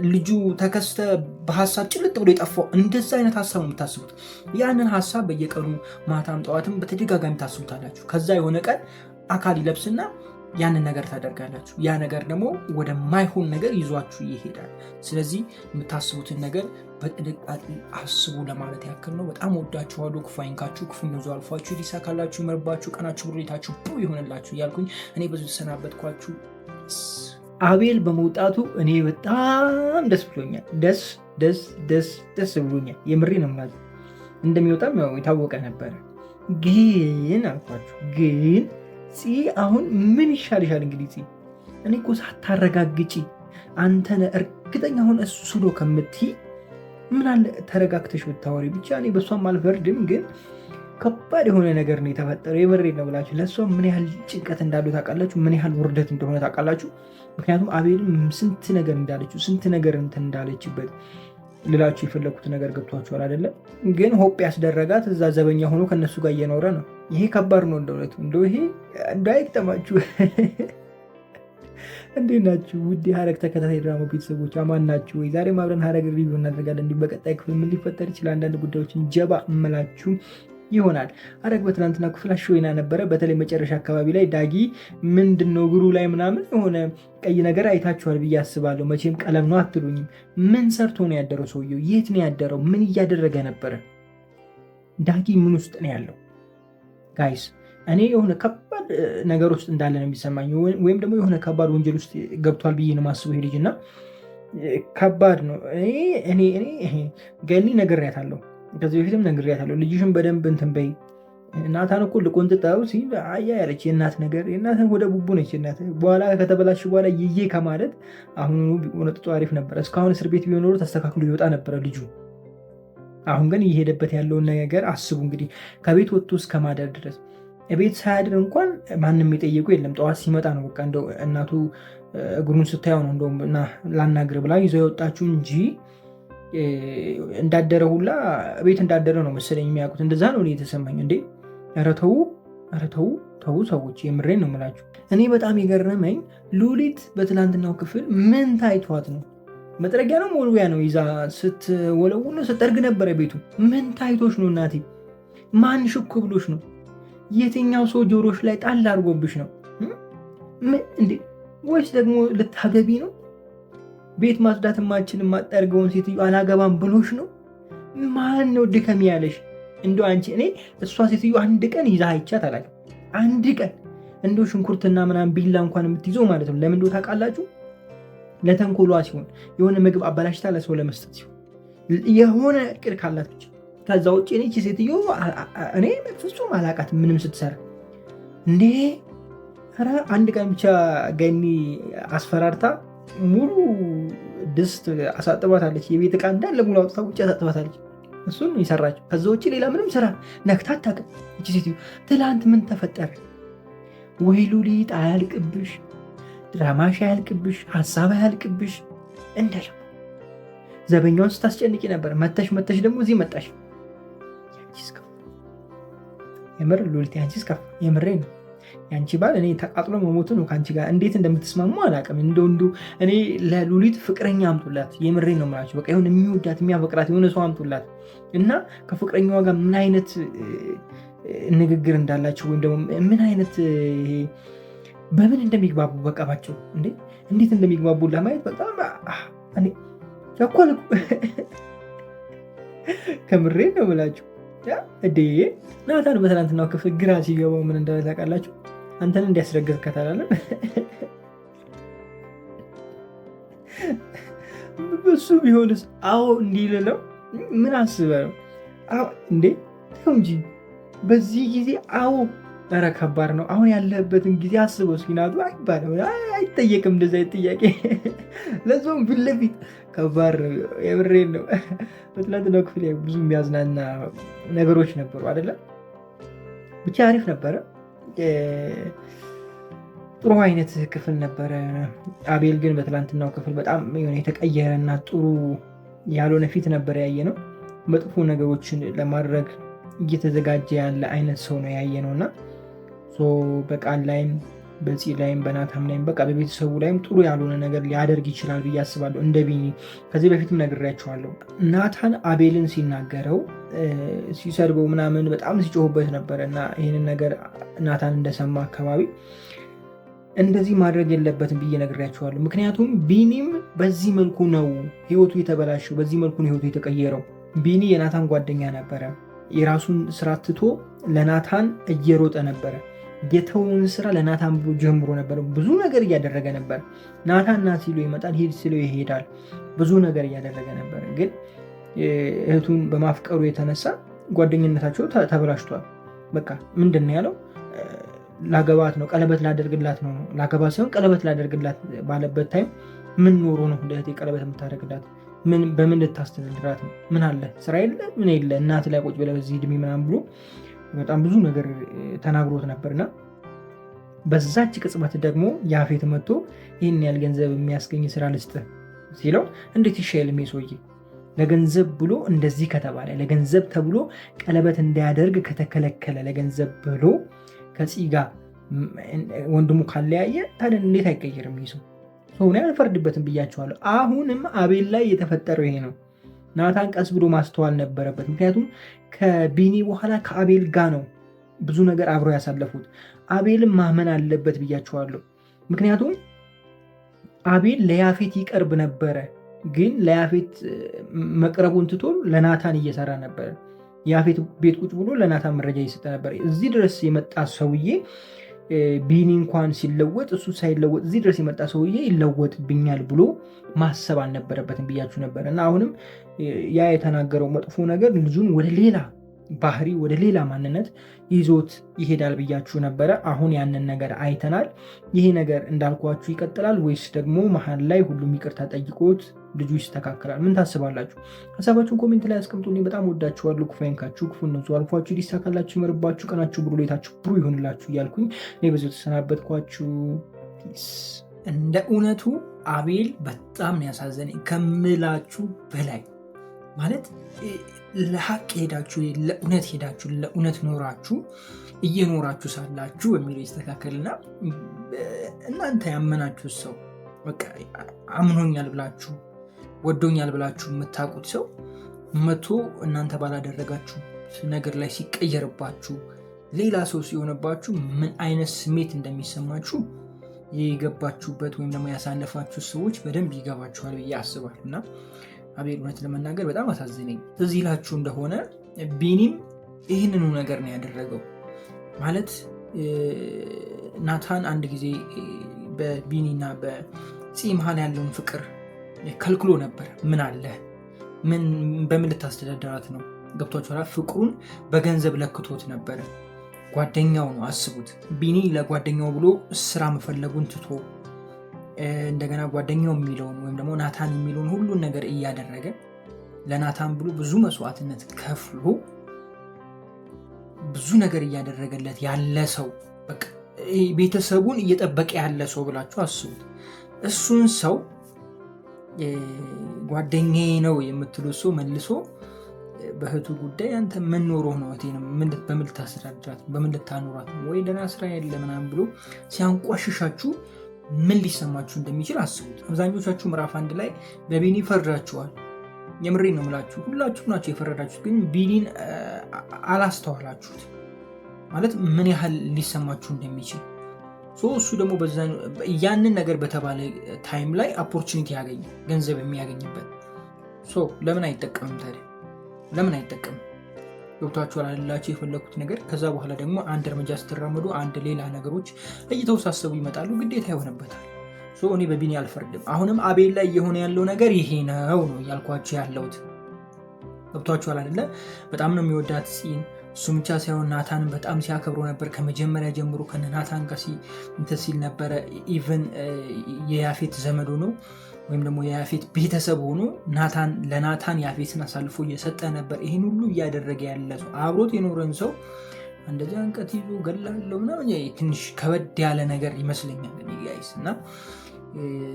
ልጁ ተከስተ በሀሳብ ጭልጥ ብሎ የጠፋው እንደዛ አይነት ሀሳብ ነው የምታስቡት። ያንን ሀሳብ በየቀኑ ማታም ጠዋትም በተደጋጋሚ ታስቡታላችሁ። ከዛ የሆነ ቀን አካል ይለብስና ያንን ነገር ታደርጋላችሁ። ያ ነገር ደግሞ ወደማይሆን ነገር ይዟችሁ ይሄዳል። ስለዚህ የምታስቡትን ነገር በጥንቃቄ አስቡ ለማለት ያክል ነው። በጣም ወዳችኋለሁ። ክፉ አይንካችሁ፣ ክፉ ይዞ አልፏችሁ፣ ሊሳካላችሁ፣ ይመርባችሁ፣ ቀናችሁ ብሩታችሁ ብሩ ይሆንላችሁ እያልኩኝ እኔ ብዙ ተሰናበትኳችሁ። አቤል በመውጣቱ እኔ በጣም ደስ ብሎኛል። ደስ ብሎኛል። የምሬ ነው ማለት እንደሚወጣም ያው የታወቀ ነበረ። ግን አልኳችሁ ግን አሁን ምን ይሻልሻል? እንግዲህ እኔ እኮ ሳታረጋግጪ አንተነ እርግጠኛ አሁን እሱ ነው ከምትይ ምን አለ ተረጋግተሽ ብታወሪ ብቻ። እኔ በሷም አልፈርድም፣ ግን ከባድ የሆነ ነገር ነው የተፈጠረው። የበሬ ነው ብላችሁ ለእሷ ምን ያህል ጭንቀት እንዳለው ታውቃላችሁ፣ ምን ያህል ውርደት እንደሆነ ታውቃላችሁ። ምክንያቱም አቤልም ስንት ነገር እንዳለችው ስንት ነገር እንትን እንዳለችበት ልላችሁ የፈለኩት ነገር ገብቷችኋል አይደለም? ግን ሆፕ ያስደረጋት እዛ ዘበኛ ሆኖ ከነሱ ጋር እየኖረ ነው። ይሄ ከባድ ነው እንደውነቱ። እንደው ይሄ እንዳይቅጠማችሁ። እንዴት ናችሁ ውድ የሐረግ ተከታታይ ድራማ ቤተሰቦች? አማን ናችሁ ወይ? ዛሬ አብረን ሐረግ ሪቪው እናደርጋለን። እንዲህ በቀጣይ ክፍል ምን ሊፈጠር ይችላል አንዳንድ ጉዳዮችን ጀባ እምላችሁ ይሆናል። ሐረግ በትናንትና ክፍል አሽወይና ነበረ። በተለይ መጨረሻ አካባቢ ላይ ዳጊ ምንድነው እግሩ ላይ ምናምን የሆነ ቀይ ነገር አይታችኋል ብዬ አስባለሁ። መቼም ቀለም ነው አትሉኝም። ምን ሰርቶ ነው ያደረው ሰውየው? የት ነው ያደረው? ምን እያደረገ ነበረ? ዳጊ ምን ውስጥ ነው ያለው? ጋይስ እኔ የሆነ ከባድ ነገር ውስጥ እንዳለ ነው የሚሰማኝ፣ ወይም ደግሞ የሆነ ከባድ ወንጀል ውስጥ ገብቷል ብዬ ነው የማስበው። ይሄ ልጅ እና ከባድ ነው። እኔ ገኒ ነግሬያታለሁ፣ ከዚህ በፊትም ነግሬያታለሁ። ልጅሽን በደንብ እንትን በይ። እናታን እኮ ልቆንጥጠው ሲል አያ ያለች የእናት ነገር የእናት ወደ ቡቡ ነች። እናት በኋላ ከተበላሽ በኋላ ይዬ ከማለት አሁኑ ወነጥጦ አሪፍ ነበረ። እስካሁን እስር ቤት ቢሆን ኖሮ ተስተካክሎ ይወጣ ነበረ ልጁ። አሁን ግን እየሄደበት ያለውን ነገር አስቡ እንግዲህ። ከቤት ወጥቶ እስከ ማደር ድረስ ቤት ሳያድር እንኳን ማንም የጠየቁ የለም። ጠዋት ሲመጣ ነው በቃ እንደው እናቱ እግሩን ስታየው ነው እንደውም እና ላናግር ብላ ይዘው የወጣችሁ እንጂ እንዳደረ ሁላ ቤት እንዳደረ ነው መሰለኝ የሚያውቁት። እንደዛ ነው የተሰማኝ። እንዴ ኧረ ተው ሰዎች፣ የምሬን ነው የምላችሁ። እኔ በጣም የገረመኝ ሉሊት በትላንትናው ክፍል ምን ታይቷት ነው? መጥረጊያ ነው ሞልቢያ ነው ይዛ ስትወለውል ነው ስትጠርግ ነበረ ቤቱ። ምን ታይቶች ነው እናቴ? ማን ሽኮ ብሎች ነው? የትኛው ሰው ጆሮሽ ላይ ጣል አድርጎብሽ ነው እንዴ? ወይስ ደግሞ ልታገቢ ነው? ቤት ማጽዳት ማችል የማጠርገውን ሴትዮ አላገባም ብሎሽ ነው? ማን ነው ድከም ያለሽ? እንደው አንቺ እኔ እሷ ሴትዮ አንድ ቀን ይዛ አይቻት አላውቅም። አንድ ቀን እንደው ሽንኩርትና ምናምን ቢላ እንኳን የምትይዘው ማለት ነው። ለምን እንደው ታውቃላችሁ? ለተንኮሏ ሲሆን የሆነ ምግብ አበላሽታ ለሰው ለመስጠት ሲሆን የሆነ እቅድ ካላት ብቻ። ከዛ ውጭ እኔ ሴትዮ እኔ ፍጹም አላውቃትም ምንም ስትሰራ እንዴ። ኧረ አንድ ቀን ብቻ ገኒ አስፈራርታ ሙሉ ድስት አሳጥባታለች። የቤት ዕቃ እንዳለ ሙሉ አውጥታ ውጭ አሳጥባታለች። እሱን የሰራችው። ከዛ ውጭ ሌላ ምንም ስራ ነክታ አታውቅም እቺ ሴትዮ። ትላንት ምን ተፈጠረ? ወይ ሉሊት አያልቅብሽ፣ ድራማሽ አያልቅብሽ፣ ሀሳብ አያልቅብሽ። እንደለ ዘበኛውን ስታስጨንቂ ነበር። መተሽ ደግሞ እዚህ መጣሽ። የምር ሉሊት ያንቺስ ከፋ። የምሬ ነው። ያንቺ ባል እኔ ተቃጥሎ መሞቱ ነው ከአንቺ ጋር እንዴት እንደምትስማሙ አላውቅም። እንደው እኔ ለሉሊት ፍቅረኛ አምጡላት። የምሬ ነው የምላችሁ። በቃ የሆነ የሚወዳት የሚያፈቅራት የሆነ ሰው አምጡላት እና ከፍቅረኛዋ ጋር ምን አይነት ንግግር እንዳላቸው ወይም ደግሞ ምን አይነት በምን እንደሚግባቡ በቃባቸው እንዴት እንደሚግባቡ ለማየት በጣም እኔ ቸኮልኩ። ከምሬ ነው የምላችሁ። እዴ ናታን በትናንትናው ክፍል ግራ ሲገባው ምን እንዳለ ታውቃላችሁ? አንተን እንዲያስረግዝ ከተላለ እሱ ቢሆንስ? አዎ እንዲል ነው። ምን አስበህ ነው? አዎ እንዴ ተው እንጂ በዚህ ጊዜ። አዎ ኧረ ከባድ ነው። አሁን ያለህበትን ጊዜ አስበው እስኪ። ናቱ አይባልም፣ አይጠየቅም እንደዛ ጥያቄ። ለዛውም ፊት ለፊት ከባድ ነው። የምሬን ነው። በትናንትናው ክፍል ብዙ የሚያዝናና ነገሮች ነበሩ አይደለም? ብቻ አሪፍ ነበረ። ጥሩ አይነት ክፍል ነበረ። አቤል ግን በትናንትናው ክፍል በጣም የተቀየረና ጥሩ ያልሆነ ፊት ነበር ያየ ነው። መጥፎ ነገሮችን ለማድረግ እየተዘጋጀ ያለ አይነት ሰው ነው ያየ ነው እና በቃል ላይም በፂ ላይም በናታም ላይም በቃ በቤተሰቡ ላይም ጥሩ ያልሆነ ነገር ሊያደርግ ይችላል ብዬ አስባለሁ። እንደ ቢኒ ከዚህ በፊትም ነግሬያቸዋለሁ። ናታን አቤልን ሲናገረው ሲሰድበው ምናምን በጣም ሲጮሁበት ነበረ እና ይህንን ነገር ናታን እንደሰማ አካባቢ እንደዚህ ማድረግ የለበትም ብዬ ነግሬያቸዋለሁ። ምክንያቱም ቢኒም በዚህ መልኩ ነው ህይወቱ የተበላሸው፣ በዚህ መልኩ ነው ህይወቱ የተቀየረው። ቢኒ የናታን ጓደኛ ነበረ። የራሱን ስራ ትቶ ለናታን እየሮጠ ነበረ። የተውን ስራ ለናታን ጀምሮ ነበር። ብዙ ነገር እያደረገ ነበር። ናታን ና ሲሎ ይመጣል፣ ሄድ ሲሎ ይሄዳል። ብዙ ነገር እያደረገ ነበር። ግን እህቱን በማፍቀሩ የተነሳ ጓደኝነታቸው ተበላሽቷል። በቃ ምንድን ነው ያለው? ላገባት ነው፣ ቀለበት ላደርግላት ነው። ላገባት ሳይሆን ቀለበት ላደርግላት ባለበት ታይም ምን ኖሮ ነው ለእህቴ ቀለበት የምታደርግላት? በምን ልታስተዳድራት ነው? ምን አለ? ስራ የለ ምን የለ? እናት ላይ ቁጭ ብለህ በዚህ እድሜ ምናምን ብሎ በጣም ብዙ ነገር ተናግሮት ነበርና በዛች ቅጽበት ደግሞ ያፌት መጥቶ ይህን ያህል ገንዘብ የሚያስገኝ ስራ ልስጥህ ሲለው እንዴት ይሻል ሰውዬ? ለገንዘብ ብሎ እንደዚህ ከተባለ፣ ለገንዘብ ተብሎ ቀለበት እንዳያደርግ ከተከለከለ፣ ለገንዘብ ብሎ ከፂ ጋር ወንድሙ ካለያየ ታዲያ እንዴት አይቀየርም? ሰው ሆነ አልፈርድበትም ብያቸዋለሁ። አሁንም አቤል ላይ የተፈጠረው ይሄ ነው። ናታን ቀስ ብሎ ማስተዋል ነበረበት። ምክንያቱም ከቢኒ በኋላ ከአቤል ጋር ነው ብዙ ነገር አብረው ያሳለፉት። አቤልም ማመን አለበት ብያቸዋለሁ። ምክንያቱም አቤል ለያፌት ይቀርብ ነበረ፣ ግን ለያፌት መቅረቡን ትቶ ለናታን እየሰራ ነበረ። ያፌት ቤት ቁጭ ብሎ ለናታን መረጃ እየሰጠ ነበር። እዚህ ድረስ የመጣ ሰውዬ ቢኒ እንኳን ሲለወጥ እሱ ሳይለወጥ እዚህ ድረስ የመጣ ሰውዬ ይለወጥብኛል ብሎ ማሰብ አልነበረበትም ብያችሁ ነበር። እና አሁንም ያ የተናገረው መጥፎ ነገር ልጁን ወደ ሌላ ባህሪ፣ ወደ ሌላ ማንነት ይዞት ይሄዳል ብያችሁ ነበረ። አሁን ያንን ነገር አይተናል። ይሄ ነገር እንዳልኳችሁ ይቀጥላል ወይስ ደግሞ መሀል ላይ ሁሉም ይቅርታ ጠይቆት ልጁ ይስተካከላል? ምን ታስባላችሁ? ሀሳባችሁን ኮሜንት ላይ አስቀምጡልኝ። በጣም ወዳችኋለሁ። ክፉ አይንካችሁ፣ ክፉ እነሱ አልፏችሁ፣ ሊሳካላችሁ፣ ይመርባችሁ፣ ቀናችሁ ብሩ፣ ሌታችሁ ብሩ ይሆንላችሁ እያልኩኝ እኔ በዚሁ ተሰናበትኳችሁ። እንደ እውነቱ አቤል በጣም ያሳዘነኝ ከምላችሁ በላይ ማለት ለሀቅ ሄዳችሁ ለእውነት ሄዳችሁ ለእውነት ኖራችሁ እየኖራችሁ ሳላችሁ የሚለው ይስተካከልና እናንተ ያመናችሁ ሰው በቃ አምኖኛል ብላችሁ ወዶኛል ብላችሁ የምታውቁት ሰው መቶ እናንተ ባላደረጋችሁ ነገር ላይ ሲቀየርባችሁ ሌላ ሰው ሲሆንባችሁ ምን አይነት ስሜት እንደሚሰማችሁ የገባችሁበት ወይም ደግሞ ያሳለፋችሁ ሰዎች በደንብ ይገባችኋል ብዬ አስባለሁ። እና አቤል እውነት ለመናገር በጣም አሳዝነኝ። ትዝ ይላችሁ እንደሆነ ቢኒም ይህንኑ ነገር ነው ያደረገው። ማለት ናታን አንድ ጊዜ በቢኒና በፂ መሀል ያለውን ፍቅር ከልክሎ ነበር። ምን አለ በምን ልታስተዳደራት ነው? ገብቷችኋል? ፍቅሩን በገንዘብ ለክቶት ነበረ። ጓደኛው ነው አስቡት። ቢኒ ለጓደኛው ብሎ ስራ መፈለጉን ትቶ እንደገና ጓደኛው የሚለውን ወይም ደግሞ ናታን የሚለውን ሁሉን ነገር እያደረገ ለናታን ብሎ ብዙ መስዋዕትነት ከፍሎ ብዙ ነገር እያደረገለት ያለ ሰው፣ በቃ ቤተሰቡን እየጠበቀ ያለ ሰው ብላችሁ አስቡት። እሱን ሰው ጓደኛዬ ነው የምትሉ ሰው መልሶ በእህቱ ጉዳይ አንተ ምን ኖሮህ ነው በምን ልታስተዳድራት በምን ልታኖራት ወይ ደህና ስራ የለ ምናምን ብሎ ሲያንቋሽሻችሁ ምን ሊሰማችሁ እንደሚችል አስቡት። አብዛኞቻችሁ ምዕራፍ 1 ላይ በቢኒ ፈርዳችኋል። የምሬን ነው የምላችሁ፣ ሁላችሁ ናቸው የፈረዳችሁት። ግን ቢኒን አላስተዋላችሁት ማለት ምን ያህል ሊሰማችሁ እንደሚችል። እሱ ደግሞ ያንን ነገር በተባለ ታይም ላይ ኦፖርቹኒቲ ያገኝ ገንዘብ የሚያገኝበት ለምን አይጠቀምም ታዲያ? ለምን አይጠቀምም? ገብቷችኋል አይደላችሁ የፈለኩት ነገር። ከዛ በኋላ ደግሞ አንድ እርምጃ ስትራመዱ አንድ ሌላ ነገሮች እየተወሳሰቡ ይመጣሉ፣ ግዴታ ይሆንበታል። እኔ በቢኒ አልፈርድም። አሁንም አቤል ላይ የሆነ ያለው ነገር ይሄ ነው እያልኳችሁ ያለሁት። ገብቷችኋል አይደለ? በጣም ነው የሚወዳት ፂን። እሱ ብቻ ሳይሆን ናታንን በጣም ሲያከብሮ ነበር ከመጀመሪያ ጀምሮ። ከናታን ጋር እንትን ሲል ነበረ። ኢቨን የያፌት ዘመድ ሆኖ ወይም ደግሞ የያፌት ቤተሰብ ሆኖ ለናታን ያፌትን አሳልፎ እየሰጠ ነበር። ይህን ሁሉ እያደረገ ያለ ሰው አብሮት የኖረን ሰው እንደዚህ አንቀት ይዞ ገላለው ምናምን ትንሽ ከበድ ያለ ነገር ይመስለኛል ጋይስ። እና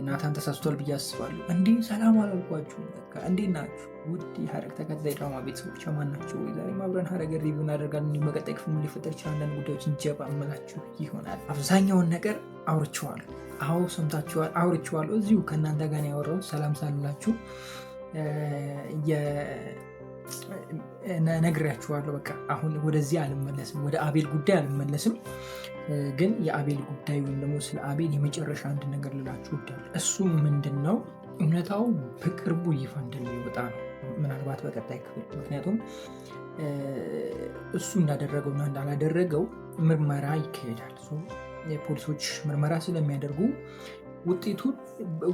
ናታን ተሳስቷል ብዬ አስባለሁ። እንዲህ ሰላም አላልኳችሁ? እንዴት ናችሁ ውድ የሐረግ ተከታታይ ድራማ ቤተሰቦች? ማን ናቸው? ዛሬ አብረን ሐረግ ሪቪው እናደርጋለን። በቀጣይ ክፍል ምን ሊፈጠር ይችላል አንዳንድ ጉዳዮችን ጀባ እምላችሁ ይሆናል። አብዛኛውን ነገር አውርቼዋለሁ። አዎ ሰምታችኋል፣ አውርቼዋለሁ። እዚሁ ከእናንተ ጋር ያወራው ሰላም ሳላችሁ ነግሬያችኋለሁ። በቃ አሁን ወደዚህ አልመለስም፣ ወደ አቤል ጉዳይ አልመለስም። ግን የአቤል ጉዳይ ወይም ደግሞ ስለ አቤል የመጨረሻ አንድ ነገር ልላችሁ እወዳለሁ። እሱ ምንድን ነው? እውነታው በቅርቡ ይፋ እንደሚወጣ ነው፣ ምናልባት በቀጣይ ክፍል። ምክንያቱም እሱ እንዳደረገውና እንዳላደረገው ምርመራ ይካሄዳል። የፖሊሶች ምርመራ ስለሚያደርጉ ውጤቱን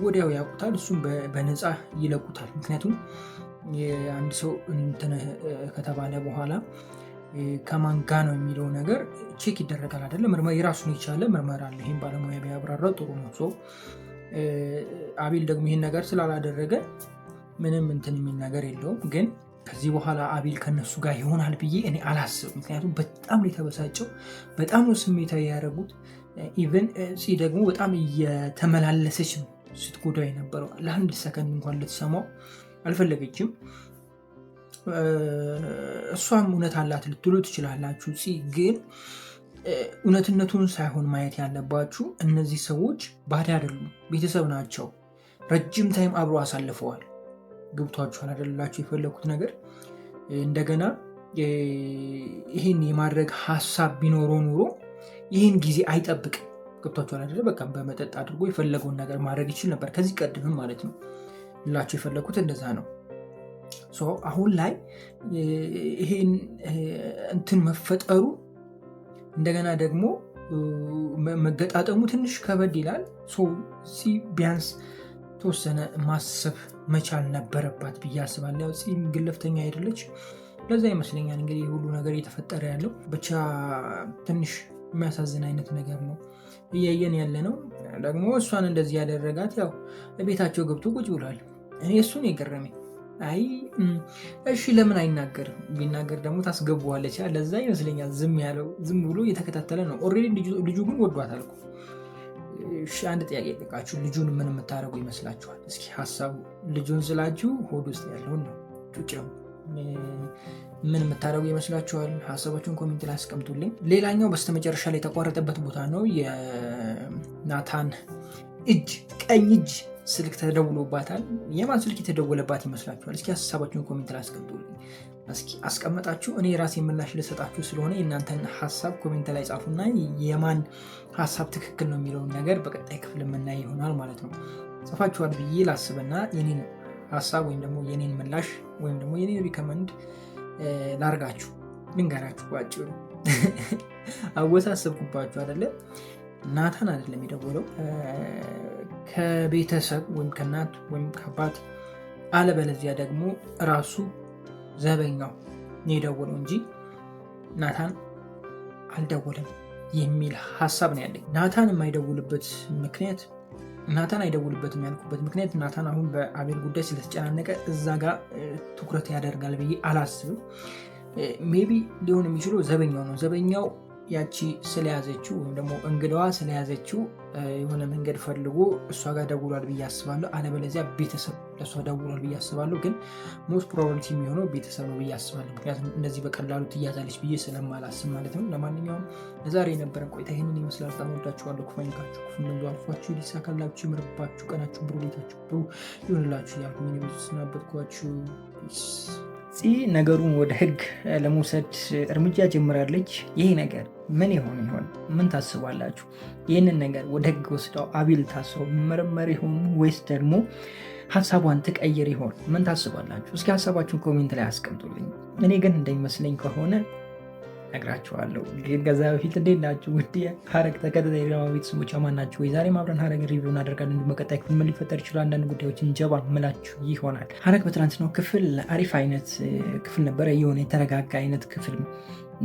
ወዲያው ያውቁታል። እሱም በነፃ ይለቁታል። ምክንያቱም የአንድ ሰው እንትን ከተባለ በኋላ ከማን ጋ ነው የሚለው ነገር ቼክ ይደረጋል አይደለ? የራሱን የቻለ ምርመራ አለ። ይህም ባለሙያ ቢያብራራው ጥሩ ነው። አቤል ደግሞ ይህን ነገር ስላላደረገ ምንም እንትን የሚል ነገር የለውም። ግን ከዚህ በኋላ አቤል ከነሱ ጋር ይሆናል ብዬ እኔ አላስብም። ምክንያቱም በጣም የተበሳጨው፣ በጣም ነው ስሜታዊ ያደረጉት። ኢቨን ፂ ደግሞ በጣም እየተመላለሰች ነው ስትጎዳው የነበረው። ለአንድ ሰከንድ እንኳን ልትሰማው አልፈለገችም። እሷም እውነት አላት ልትሉ ትችላላችሁ። ፂ ግን እውነትነቱን ሳይሆን ማየት ያለባችሁ እነዚህ ሰዎች ባዳ አይደሉም፣ ቤተሰብ ናቸው። ረጅም ታይም አብሮ አሳልፈዋል። ገብቷችኋል አይደላችሁ የፈለኩት ነገር። እንደገና ይህን የማድረግ ሀሳብ ቢኖረው ኑሮ ይህን ጊዜ አይጠብቅም። ገብቷችኋል አይደለ? በቃ በመጠጥ አድርጎ የፈለገውን ነገር ማድረግ ይችል ነበር ከዚህ ቀድምም ማለት ነው። ላችሁ የፈለኩት እንደዛ ነው። አሁን ላይ ይሄን እንትን መፈጠሩ እንደገና ደግሞ መገጣጠሙ ትንሽ ከበድ ይላል። ቢያንስ ተወሰነ ማሰብ መቻል ነበረባት ብዬ አስባለሁ። ፂም ግለፍተኛ አይደለች። ለዛ ይመስለኛል እንግዲህ ሁሉ ነገር እየተፈጠረ ያለው። ብቻ ትንሽ የሚያሳዝን አይነት ነገር ነው እያየን ያለ ነው። ደግሞ እሷን እንደዚህ ያደረጋት ያው ቤታቸው ገብቶ ቁጭ ብሏል። እኔ እሱን የገረመኝ አይ እሺ ለምን አይናገርም? ቢናገር ደግሞ ታስገቡዋለች። ለዛ ይመስለኛል ዝም ያለው። ዝም ብሎ እየተከታተለ ነው። ኦልሬዲ ልጁ ግን ወዷታል እኮ። እሺ አንድ ጥያቄ ጠይቃችሁ፣ ልጁን ምን የምታደርጉ ይመስላችኋል? እስኪ ሀሳቡ ልጁን ስላችሁ ሆድ ውስጥ ያለውን ነው፣ ጩጬው ምን የምታደርጉ ይመስላችኋል? ሀሳባችሁን ኮሜንት ላይ አስቀምጡልኝ። ሌላኛው በስተመጨረሻ ላይ የተቋረጠበት ቦታ ነው። የናታን ቀኝ እጅ ስልክ ተደውሎባታል። የማን ስልክ የተደወለባት ይመስላችኋል? እስኪ ሀሳባችሁን ኮሜንት ላይ አስቀምጡልኝ። እስኪ አስቀመጣችሁ እኔ ራሴ ምላሽ ልሰጣችሁ ስለሆነ የእናንተን ሀሳብ ኮሜንት ላይ ጻፉና የማን ሀሳብ ትክክል ነው የሚለውን ነገር በቀጣይ ክፍል የምናይ ይሆናል ማለት ነው። ጽፋችኋል ብዬ ላስብና የኔን ሀሳብ ወይም ደግሞ የኔን ምላሽ ወይም ደግሞ የኔን ሪከመንድ ላርጋችሁ ልንገራችሁ ባጭሩ። አወሳሰብኩባችሁ አይደለ? ናታን አይደለም የደወለው ከቤተሰብ ወይም ከእናት ወይም ከአባት አለበለዚያ ደግሞ ራሱ ዘበኛው የደወለው እንጂ ናታን አልደወለም የሚል ሀሳብ ነው ያለኝ። ናታን የማይደውልበት ምክንያት ናታን አይደውልበትም ያልኩበት ምክንያት ናታን አሁን በአቤል ጉዳይ ስለተጨናነቀ እዛ ጋር ትኩረት ያደርጋል ብዬ አላስብም። ሜቢ ሊሆን የሚችለው ዘበኛው ነው። ዘበኛው ያቺ ስለያዘችው ወይም ደግሞ እንግዳዋ ስለያዘችው የሆነ መንገድ ፈልጎ እሷ ጋር ደውሏል ብዬ አስባለሁ። አለበለዚያ ቤተሰብ ለእሷ ደውሏል ብዬ አስባለሁ። ግን ሞስት ፕሮባቢሊቲ የሚሆነው ቤተሰብ ነው ብዬ አስባለሁ። ምክንያቱም እንደዚህ በቀላሉ ትያዛለች ብዬ ስለማላስብ ማለት ነው። ለማንኛውም ለዛሬ የነበረን ቆይታ ይህንን ይመስላል። በጣም ወዳችኋለሁ። ክፉ አይንካችሁ፣ ክፉ መንዙ አልፏችሁ፣ ሊሳካላችሁ፣ ይምርባችሁ፣ ቀናችሁ ብሩ፣ ቤታችሁ ብሩ ይሆንላችሁ እያልኩ ምን ብዙ ስናበትኳችሁ። ነገሩን ወደ ህግ ለመውሰድ እርምጃ ጀምራለች። ይሄ ነገር ምን ይሆን? ምን ታስባላችሁ? ይህንን ነገር ወደ ህግ ወስደው አቤል ታስረው መመርመር ይሆን ወይስ ደግሞ ሀሳቧን ትቀይር ይሆን? ምን ታስባላችሁ? እስኪ ሀሳባችሁን ኮሜንት ላይ አስቀምጡልኝ። እኔ ግን እንደሚመስለኝ ከሆነ ነግራችኋለሁ። ግን ከዛ በፊት እንዴት ናችሁ ውድ ሀረግ ተከታታይ ድራማ ቤተሰቦች አማን ናችሁ ወይ? ዛሬ አብረን ሀረግ ሪቪው እናደርጋለን። እንዲሁም በቀጣይ ክፍል ምን ሊፈጠር ይችላል አንዳንድ ጉዳዮችን ጀባ ምላችሁ ይሆናል። ሀረግ በትናንትናው ክፍል አሪፍ አይነት ክፍል ነበረ። የሆነ የተረጋጋ አይነት ክፍል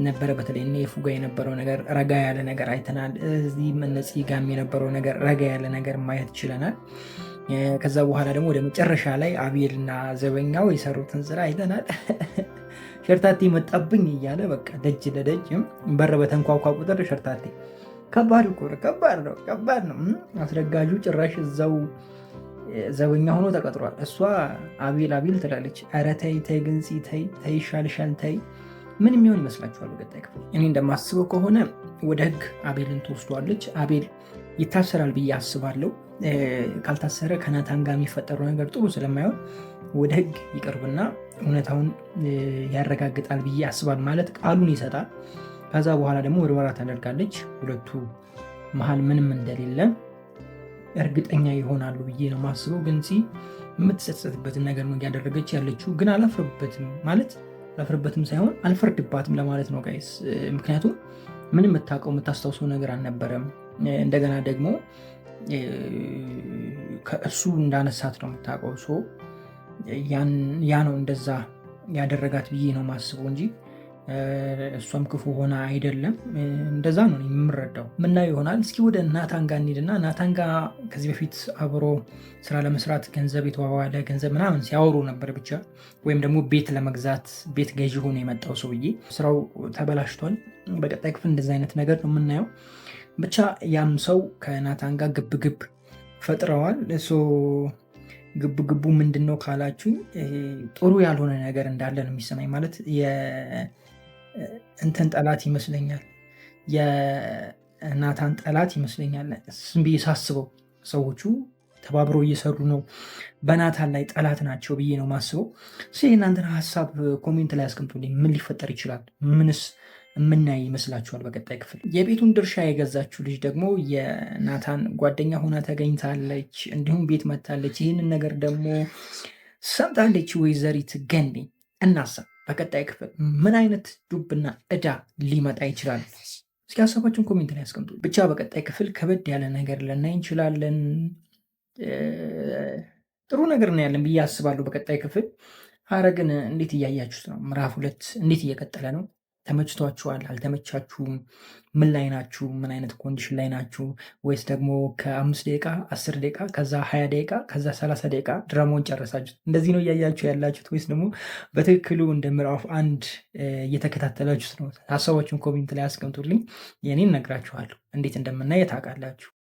ነበረ። በተለይ እነ የፉጋ የነበረው ነገር ረጋ ያለ ነገር አይተናል። እዚህ መነጽ ጋም የነበረው ነገር ረጋ ያለ ነገር ማየት ችለናል። ከዛ በኋላ ደግሞ ወደ መጨረሻ ላይ አቤልና ዘበኛው የሰሩትን ስራ አይተናል። ሸርታቴ መጣብኝ እያለ በቃ ደጅ ለደጅ በር በተንኳኳ ቁጥር ሸርታቴ ከባድ ነው። አስረጋጁ ጭራሽ እዛው ዘበኛ ሆኖ ተቀጥሯል። እሷ አቤል ትላለች። ኧረ ተይ ግንፂ ተይ ይሻልሻል ተይ። ምን የሚሆን ይመስላችኋል በቀጣይ ክፍል? እኔ እንደማስበው ከሆነ ወደ ህግ አቤልን ትወስዷለች። አቤል ይታሰራል ብዬ አስባለሁ። ካልታሰረ ከናታን ጋር የሚፈጠረው ነገር ጥሩ ስለማይሆን ወደ ህግ ይቀርብና እውነታውን ያረጋግጣል ብዬ አስባል። ማለት ቃሉን ይሰጣል። ከዛ በኋላ ደግሞ ምርመራ ታደርጋለች። ሁለቱ መሀል ምንም እንደሌለ እርግጠኛ ይሆናሉ ብዬ ነው ማስበው። ግን የምትጸጸትበትን ነገር ነው እያደረገች ያለችው። ግን አላፍርበትም ሳይሆን አልፈርድባትም ለማለት ነው ጋይስ። ምክንያቱም ምንም የምታስታውሰው ነገር አልነበረም። እንደገና ደግሞ ከእሱ እንዳነሳት ነው የምታውቀው። ያ ነው እንደዛ ያደረጋት ብዬ ነው ማስበው እንጂ እሷም ክፉ ሆና አይደለም። እንደዛ ነው የምረዳው። ምናየው ይሆናል። እስኪ ወደ ናታን ጋር እንሂድና ናታን ጋር ከዚህ በፊት አብሮ ስራ ለመስራት ገንዘብ የተዋዋለ ገንዘብ ምናምን ሲያወሩ ነበር ብቻ። ወይም ደግሞ ቤት ለመግዛት ቤት ገዢ ሆኖ የመጣው ሰውዬ ስራው ተበላሽቷል። በቀጣይ ክፍል እንደዚ አይነት ነገር ነው የምናየው። ብቻ ያም ሰው ከናታን ጋር ግብግብ ፈጥረዋል። ግብግቡ ምንድን ነው ካላችሁኝ ጥሩ ያልሆነ ነገር እንዳለ ነው የሚሰማኝ። ማለት እንትን ጠላት ይመስለኛል፣ የናታን ጠላት ይመስለኛል። ስም ብዬ ሳስበው ሰዎቹ ተባብረው እየሰሩ ነው፣ በናታን ላይ ጠላት ናቸው ብዬ ነው ማስበው። እናንተን ሀሳብ ኮሜንት ላይ አስቀምጡልኝ። ምን ሊፈጠር ይችላል? ምንስ የምናይ ይመስላችኋል በቀጣይ ክፍል? የቤቱን ድርሻ የገዛችው ልጅ ደግሞ የናታን ጓደኛ ሆና ተገኝታለች፣ እንዲሁም ቤት መታለች። ይህንን ነገር ደግሞ ሰምታለች ወይዘሪት ገኒ። እናሳብ በቀጣይ ክፍል ምን አይነት ዱብና እዳ ሊመጣ ይችላል? እስኪ ሀሳባችሁን ኮሜንት ላይ ያስቀምጡ። ብቻ በቀጣይ ክፍል ከበድ ያለ ነገር ልናይ እንችላለን። ጥሩ ነገር ነው ያለን ብዬ አስባለሁ። በቀጣይ ክፍል ሀረግን እንዴት እያያችሁት ነው? ምዕራፍ 2 እንዴት እየቀጠለ ነው? ተመችቷችኋል? አልተመቻችሁም? ምን ላይ ናችሁ? ምን አይነት ኮንዲሽን ላይ ናችሁ? ወይስ ደግሞ ከ5 ደቂቃ 10 ደቂቃ ከዛ 20 ደቂቃ ከዛ 30 ደቂቃ ድራማውን ጨረሳችሁት? እንደዚህ ነው እያያችሁ ያላችሁት ወይስ ደግሞ በትክክሉ እንደ ምዕራፍ 1 እየተከታተላችሁት ነው? ሀሳባችሁን ኮሜንት ላይ አስቀምጡልኝ። የኔን ነግራችኋለሁ። እንዴት እንደምናየ ታውቃላችሁ።